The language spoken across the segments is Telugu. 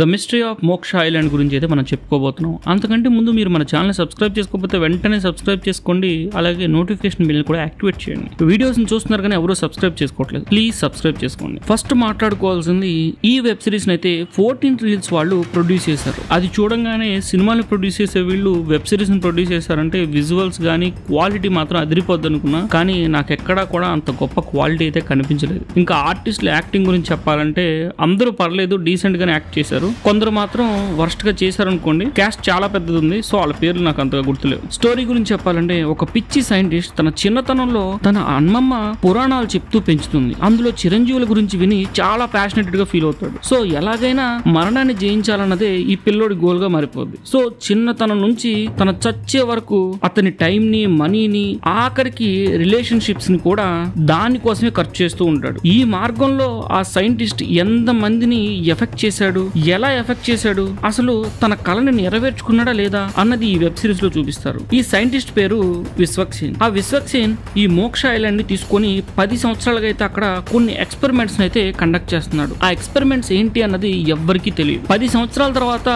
ద మిస్టరీ ఆఫ్ మోక్ష ఐలాండ్ గురించి అయితే మనం చెప్పుకోబోతున్నాం. అంతకంటే ముందు మీరు మన ఛానల్ సబ్స్క్రైబ్ చేసుకోకపోతే వెంటనే సబ్స్క్రైబ్ చేసుకోండి. అలాగే నోటిఫికేషన్ బిల్ కూడా యాక్టివేట్ చేయండి. వీడియోస్ చూస్తున్నారు కానీ ఎవరు సబ్స్క్రైబ్ చేసుకోవట్లేదు, ప్లీజ్ సబ్స్క్రైబ్ చేసుకోండి. ఫస్ట్ మాట్లాడుకోవాల్సింది ఈ వెబ్ సిరీస్ అయితే 14 రీల్స్ వాళ్ళు ప్రొడ్యూస్ చేశారు. అది చూడంగానే సినిమాని ప్రొడ్యూస్ చేసే వీళ్ళు వెబ్ సిరీస్ ని ప్రొడ్యూస్ చేశారంటే విజువల్స్ కానీ క్వాలిటీ మాత్రం అదిరిపోద్ది అనుకున్నా, కానీ నాకు ఎక్కడా కూడా అంత గొప్ప క్వాలిటీ అయితే కనిపించలేదు. ఇంకా ఆర్టిస్టుల యాక్టింగ్ గురించి చెప్పాలంటే అందరూ పర్లేదు, డీసెంట్ గానే యాక్ట్ చేశారు. కొందరు మాత్రం వర్స్ట్ గా చేశారు అనుకోండి. క్యాస్ట్ చాలా పెద్దది ఉంది, సో వాళ్ళ పేర్లు నాకు అంతగా గుర్తులేవు. స్టోరీ గురించి చెప్పాలంటే ఒక పిచ్చి సైంటిస్ట్ తన చిన్నతనంలో తన అమ్మమ్మ పురాణాలు చెప్తూ పెంచుతుంది. అందులో చిరంజీవుల గురించి విని చాలా ప్యాషనెట్ గా ఫీల్ అవుతాడు. సో ఎలాగైనా మరణాన్ని జయించాలన్నదే ఈ పిల్లోడి గోల్ గా మారిపోద్ది. సో చిన్నతనం నుంచి తన చచ్చే వరకు అతని టైం ని, మనీని, ఆఖరికి రిలేషన్షిప్స్ ని కూడా దానికోసమే ఖర్చు చేస్తూ ఉంటాడు. ఈ మార్గంలో ఆ సైంటిస్ట్ ఎంత మందిని ఎఫెక్ట్ చేశాడు, ఎలా ఎఫెక్ట్ చేశాడు, అసలు తన కళని నెరవేర్చుకున్నాడా లేదా అన్నది ఈ వెబ్ సిరీస్ లో చూపిస్తారు. ఈ సైంటిస్ట్ పేరు విశ్వక్సేన్. ఆ విశ్వక్సేన్ ఈ మోక్ష ఐలాండ్ ని తీసుకొని 10 సంవత్సరాలుగా అయితే అక్కడ కొన్ని ఎక్స్పెరిమెంట్స్ అయితే కండక్ట్ చేస్తున్నాడు. ఆ ఎక్స్పెరిమెంట్స్ ఏంటి అన్నది ఎవ్వరికీ తెలియదు. 10 సంవత్సరాల తర్వాత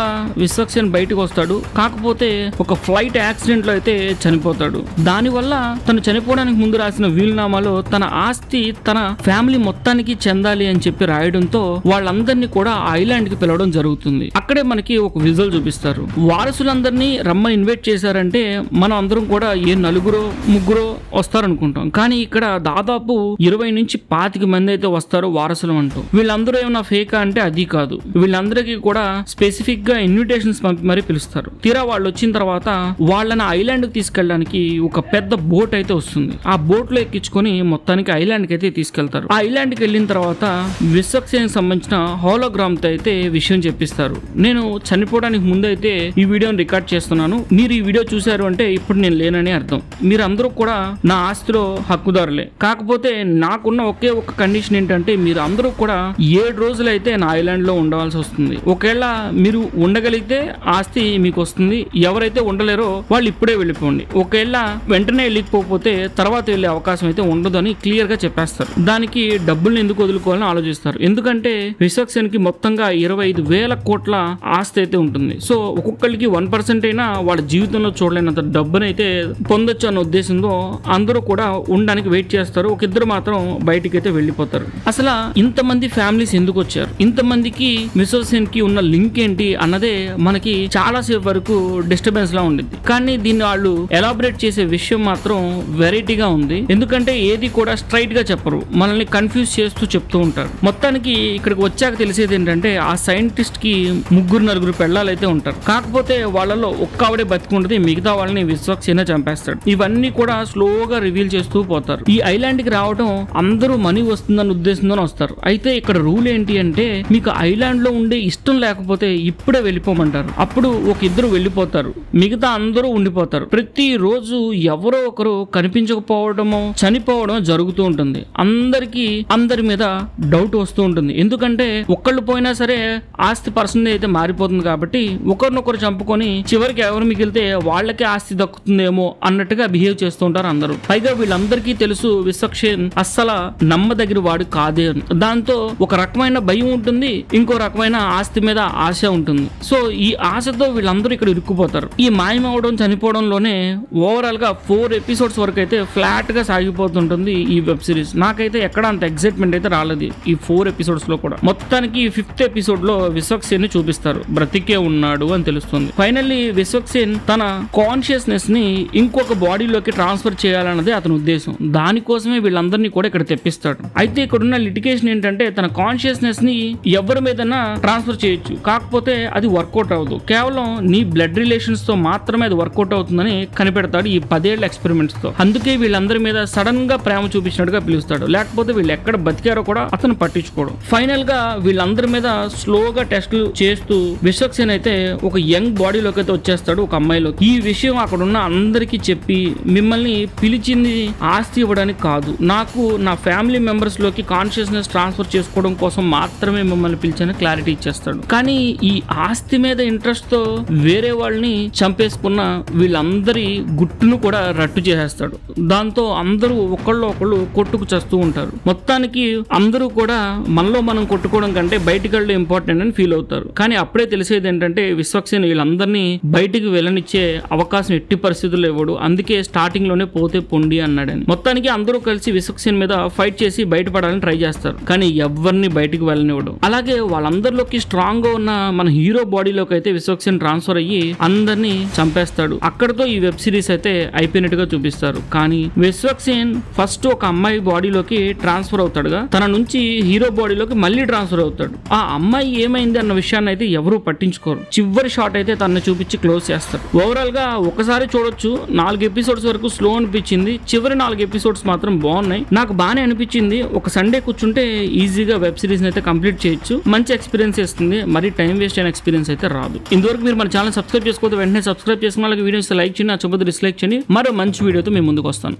విశ్వక్సేన్ బయటకు వస్తాడు. కాకపోతే ఒక ఫ్లైట్ యాక్సిడెంట్ లో అయితే చనిపోతాడు. దానివల్ల తను చనిపోవడానికి ముందు రాసిన వీలునామాలో తన ఆస్తి తన ఫ్యామిలీ మొత్తానికి చెందాలి అని చెప్పి రాయడంతో వాళ్ళందరినీ కూడా ఆ ఐలాండ్ కి పిలవడం జరుగుతుంది. అక్కడే మనకి ఒక విజువల్ చూపిస్తారు. వారసులందరినీ రమ్మని ఇన్వైట్ చేశారంటే మనం అందరం కూడా ఏ నలుగురో ముగ్గురో వస్తారనుకుంటాం, కానీ ఇక్కడ దాదాపు 20 నుంచి 25 మంది అయితే వస్తారు వారసులు అంటూ. వీళ్ళందరూ ఏమన్నా ఫేక్ అంటే అది కాదు. వీళ్ళందరికీ కూడా స్పెసిఫిక్ గా ఇన్విటేషన్స్ పంపి మరీ పిలుస్తారు. తీరా వాళ్ళు వచ్చిన తర్వాత వాళ్ళని ఐలాండ్ కి తీసుకెళ్ళడానికి ఒక పెద్ద బోట్ అయితే వస్తుంది. ఆ బోట్ లో ఎక్కించుకొని మొత్తానికి ఐలాండ్ కి అయితే తీసుకెళ్తారు. ఆ ఐలాండ్ కి వెళ్ళిన తర్వాత విశ్వక్సేన్ సంబంధించిన హోలోగ్రామ్ తో అయితే విషయం చెప్పిస్తారు. నేను చనిపోవడానికి ముందు అయితే ఈ వీడియోని రికార్డ్ చేస్తున్నాను. మీరు ఈ వీడియో చూశారు అంటే ఇప్పుడు నేను లేనని అర్థం. మీరందరూ కూడా నా ఆస్తిలో హక్కుదారులే. కాకపోతే నాకున్న ఒకే ఒక కండిషన్ ఏంటంటే మీరు అందరూ కూడా 7 రోజులు అయితే నా ఐలాండ్ లో ఉండవలసి వస్తుంది. ఒకవేళ మీరు ఉండగలిగితే ఆస్తి మీకు వస్తుంది. ఎవరైతే ఉండలేరో వాళ్ళు ఇప్పుడే వెళ్ళిపోండి. ఒకవేళ వెంటనే వెళ్ళిపోతే తర్వాత వెళ్ళే అవకాశం అయితే ఉండదని క్లియర్ గా చెప్పేస్తారు. దానికి డబ్బుల్ని ఎందుకు వదులుకోవాలని ఆలోచిస్తారు. ఎందుకంటే విశ్వక్సేన్ కి మొత్తంగా 25,000 కోట్ల ఆస్తి అయితే ఉంటుంది. సో ఒక్కొక్కరికి 1% అయినా వాళ్ళ జీవితంలో చూడలేనంత డబ్బునైతే పొందొచ్చు అన్న ఉద్దేశంతో అందరూ కూడా ఉండడానికి వెయిట్ చేస్తారు. ఒక ఇద్దరు మాత్రం బయటికి అయితే వెళ్ళిపోతారు. అసలు ఇంతమంది ఫ్యామిలీస్ ఎందుకు వచ్చారు, ఇంతమందికి విశ్వక్సేన్ కి ఉన్న లింక్ ఏంటి అన్నదే మనకి చాలా సేపు వరకు డిస్టర్బెన్స్ లా ఉండింది. కానీ దీన్ని వాళ్ళు ఎలాబరేట్ చేసే విషయం మాత్రం వెరైటీగా ఉంది. ఎందుకంటే ఏది కూడా స్ట్రైట్ గా చెప్పరు, మనల్ని కన్ఫ్యూజ్ చేస్తూ చెప్తూ ఉంటారు. మొత్తానికి ఇక్కడికి వచ్చాక తెలిసేది ఏంటంటే ఆ సైంటిస్ట్ కి 3-4 పెళ్ళాలు అయితే ఉంటారు. కాకపోతే వాళ్ళలో ఒక్క ఆవిడే బతికుంటది, మిగతా వాళ్ళని విశ్వక్సేన్ చంపేస్తాడు. ఇవన్నీ కూడా స్లోగా రివీల్ చేస్తూ పోతారు. ఈ ఐలాండ్ కి రావడం అందరూ మనీ వస్తుందన్న ఉద్దేశంతో వస్తారు. అయితే ఇక్కడ రూల్ ఏంటి అంటే మీకు ఐలాండ్ లో ఉండే ఇష్టం లేకపోతే ఇప్పుడే వెళ్ళిపోమంటారు. అప్పుడు ఒక ఇద్దరు వెళ్ళిపోతారు, మిగతా అందరూ ఉండిపోతారు. ప్రతి రోజు ఎవరో ఒకరు కనిపించకపోవడమో చనిపోవడం జరుగుతూ ఉంటుంది. అందరి మీద డౌట్ వస్తూ ఉంటుంది. ఎందుకంటే ఒక్కళ్ళు పోయినా సరే ఆస్తి పర్సన్ అయితే మారిపోతుంది కాబట్టి ఒకరినొకరు చంపుకొని చివరికి ఎవరు మిగిలితే వాళ్ళకే ఆస్తి దక్కుతుందేమో అన్నట్టుగా బిహేవ్ చేస్తూ ఉంటారు అందరూ. పైగా వీళ్ళందరికీ తెలుసు విశ్వక్సేన్ అస్సలు నమ్మదగిన వాడు కాదే. దాంతో ఒక రకమైన భయం ఉంటుంది, ఇంకో రకమైన ఆస్తి మీద ఆశ ఉంటుంది. సో ఈ ఆశతో వీళ్ళందరూ ఇక్కడ ఇరుక్కుపోతారు. ఈ మాయమవడం చనిపోవడంలోనే ఓవరాల్ గా 4 ఎపిసోడ్స్ వరకు అయితే ఫ్లాట్ గా సాగిపోతుంటుంది ఈ వెబ్ సిరీస్. నాకైతే ఎక్కడ అంత ఎక్సైట్మెంట్ అయితే రాలేదు ఈ 4 ఎపిసోడ్స్ లో కూడా. మొత్తానికి 5th ఎపిసోడ్ లో విశ్వక్సేన్ ని చూపిస్తారు, బ్రతికే ఉన్నాడు అని తెలుస్తుంది. ఫైనల్లీ విశ్వక్సేన్ తన కాన్షియస్నెస్ ని ఇంకొక బాడీలోకి ట్రాన్స్ఫర్ చేయాలన్నదే అతని ఉద్దేశం. దానికోసమే వీళ్ళందరినీ కూడా ఇక్కడ తెప్పిస్తాడు. అయితే ఇక్కడ ఉన్న లిటిగేషన్ ఏంటంటే తన కాన్షియస్నెస్ ని ఎవరి మీదన్నా ట్రాన్స్ఫర్ చేయొచ్చు, కాకపోతే అది వర్కౌట్ అవ్వదు. కేవలం నీ బ్లడ్ రిలేషన్స్ తో మాత్రమే అది వర్కౌట్ అవుతుందని కనిపెడతాడు ఈ 10 ఏళ్ల ఎక్స్పెరిమెంట్స్ తో. అందుకే వీళ్ళందరి మీద సడన్ గా ప్రేమ చూపించినట్టుగా పిలుస్తాడు. లేకపోతే వీళ్ళు ఎక్కడ బతికారో కూడా అతను పట్టించుకోవడం. ఫైనల్ గా వీళ్ళందరి మీద స్లోగా టెస్టులు చేస్తూ విశ్వక్సేన్ అయితే ఒక యంగ్ బాడీలోకి అయితే వచ్చేస్తాడు, ఒక అమ్మాయిలోకి. ఈ విషయం అక్కడ ఉన్న అందరికీ చెప్పి మిమ్మల్ని పిలిచింది ఆస్తి ఇవ్వడానికి కాదు, నాకు నా ఫ్యామిలీ మెంబర్స్ లోకి కాన్షియస్నెస్ ట్రాన్స్ఫర్ చేసుకోవడం కోసం మాత్రమే మిమ్మల్ని పిలిచిన క్లారిటీ ఇచ్చేస్తాడు. కానీ ఈ ఆస్తి మీద ఇంట్రెస్ట్ తో వేరే వాళ్ళని చంపేసుకున్న వీళ్ళందరి గుట్టును కూడా రట్టు చేసేస్తాడు. దాంతో అందరూ ఒకళ్ళు కొట్టుకు చేస్తూ ఉంటారు. మొత్తానికి అందరూ కూడా మనలో మనం కొట్టుకోవడం కంటే బయటికి వెళ్ళడం ఇంపార్టెంట్ అని అయిపోయారని ఫీల్ అవుతారు. కానీ అప్పుడే తెలిసేది ఏంటంటే విశ్వక్సేన్ వీళ్ళందరినీ బయటికి వెళ్ళనిచ్చే అవకాశం ఎట్టి పరిస్థితుల్లో ఇవ్వడు, అందుకే స్టార్టింగ్ లోనే పోతే పొండి అన్నాడని. మొత్తానికి అందరూ కలిసి విశ్వక్సేన్ మీద ఫైట్ చేసి బయటపడాలని ట్రై చేస్తారు, కానీ ఎవరిని బయటికి వెళ్ళనివ్వడు. అలాగే వాళ్ళందరిలోకి స్ట్రాంగ్ గా ఉన్న మన హీరో బాడీలోకి అయితే విశ్వక్సేన్ ట్రాన్స్ఫర్ అయ్యి అందరినీ చంపేస్తాడు. అక్కడతో ఈ వెబ్ సిరీస్ అయితే అయిపోయినట్టుగా చూపిస్తారు. కానీ విశ్వక్సేన్ ఫస్ట్ ఒక అమ్మాయి బాడీలోకి ట్రాన్స్ఫర్ అవుతాడుగా, తన నుంచి హీరో బాడీలోకి మళ్ళీ ట్రాన్స్ఫర్ అవుతాడు. ఆ అమ్మాయి ఏమైంది అన్న విషయాన్ని అయితే ఎవరూ పట్టించుకోరు. చివరి షాట్ అయితే తనని చూపించి క్లోజ్ చేస్తారు. ఓవరాల్ గా ఒకసారి చూడొచ్చు. 4 ఎపిసోడ్స్ వరకు స్లో అనిపించింది, చివరి 4 ఎపిసోడ్స్ మాత్రం బాగున్నాయి. నాకు బాగానే అనిపించింది. ఒక సండే కూర్చుంటే ఈజీగా వెబ్ సిరీస్ అయితే కంప్లీట్ చేయొచ్చు. మంచి ఎక్స్పీరియన్స్ ఇస్తుంది, మరి టైం వేస్ట్ అయిన ఎక్స్పీరియన్స్ అయితే రాదు. ఇంతవరకు మీరు మన ఛానల్ సబ్స్క్రైబ్ చేసుకోవద్దు, వెంటనే సబ్స్క్రైబ్ చేసుకున్న వాళ్ళకి వీడియోస్ లైక్ చేయండి, నచ్చకపోతే డిస్లైక్ చేయండి. మరో మంచి వీడియోతో మేము ముందుకు వస్తాను.